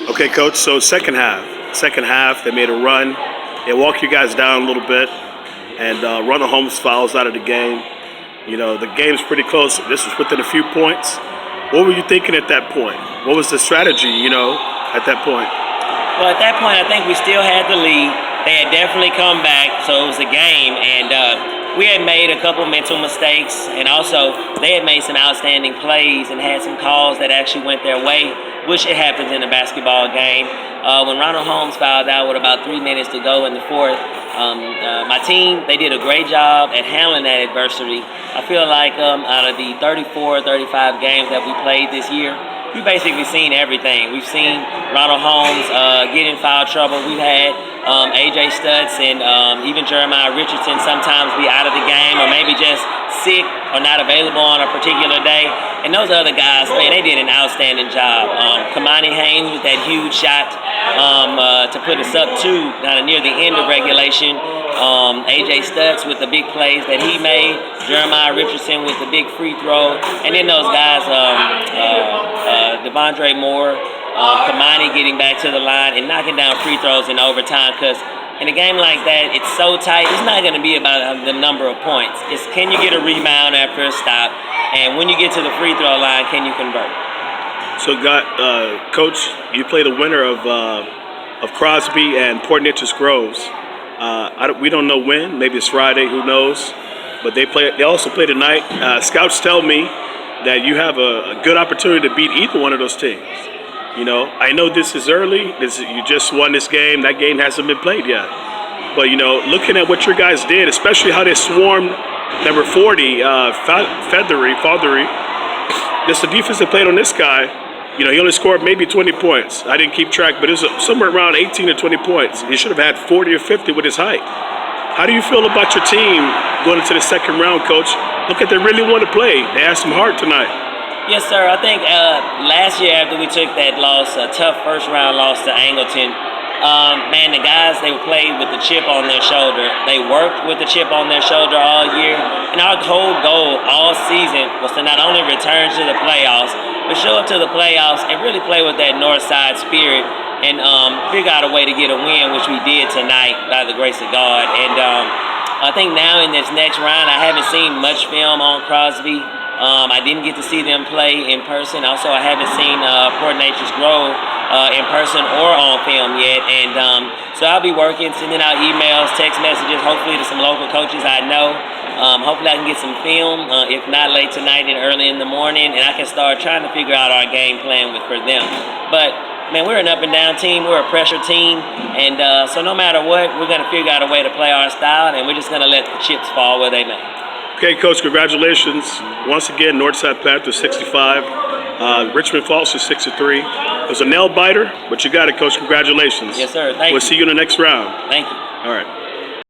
Okay, Coach, so second half, they made a run. They walked you guys down a little bit, and Ronald Holmes fouls out of the game. You know, the game's pretty close. This was within a few points. What were you thinking at that point? What was the strategy, at that point? Well, at that point, I think we still had the lead. They had definitely come back, so it was a game, and we had made a couple mental mistakes, and also they had made some outstanding plays and had some calls that actually went their way, which it happens in a basketball game. When Ronald Holmes fouled out with about 3 minutes to go in the fourth, my team, they did a great job at handling that adversity. I feel like out of the 34, 35 games that we played this year, we've basically seen everything. We've seen Ronald Holmes get in foul trouble. We've had A.J. Stutz and even Jeremiah Richardson sometimes be out of the game or maybe just sick or not available on a particular day. And those other guys, man, they did an outstanding job. Kamani Haynes with that huge shot to put us up kind of near the end of regulation. A.J. Stutz with the big plays that he made. Jeremiah Richardson with the big free throw. And then those guys, Devondre Moore, Kamani getting back to the line and knocking down free throws in overtime, because in a game like that, it's so tight. It's not going to be about the number of points. It's can you get a rebound after a stop, and when you get to the free throw line, can you convert? So, Coach, you play the winner of Crosby and Port Neches Groves. We don't know when. Maybe it's Friday. Who knows? But they also play tonight. Scouts tell me that you have a good opportunity to beat either one of those teams. I know this is early. You just won this game. That game hasn't been played yet. But, looking at what your guys did, especially how they swarmed number 40, Fathery. Just the defense that played on this guy, he only scored maybe 20 points. I didn't keep track, but it was somewhere around 18 or 20 points. He should have had 40 or 50 with his height. How do you feel about your team going into the second round, Coach? Look at they really want to play. They had some heart tonight. Yes, sir. I think last year after we took that loss, a tough first-round loss to Angleton, the guys, they played with the chip on their shoulder. They worked with the chip on their shoulder all year. And our whole goal all season was to not only return to the playoffs, but show up to the playoffs and really play with that Northside spirit and figure out a way to get a win, which we did tonight by the grace of God. And I think now in this next round, I haven't seen much film on Crosby. I didn't get to see them play in person. Also, I haven't seen Port Neches Grove in person or on film yet. And so I'll be working, sending out emails, text messages, hopefully to some local coaches I know. Hopefully I can get some film, if not late tonight and early in the morning, and I can start trying to figure out our game plan for them. But, man, we're an up-and-down team. We're a pressure team. And so no matter what, we're going to figure out a way to play our style, and we're just going to let the chips fall where they may. Okay, Coach, congratulations. Once again, Northside Panthers 65, Richmond Falls is 63. It was a nail-biter, but you got it, Coach. Congratulations. Yes, sir. Thank you. We'll see you in the next round. Thank you. All right.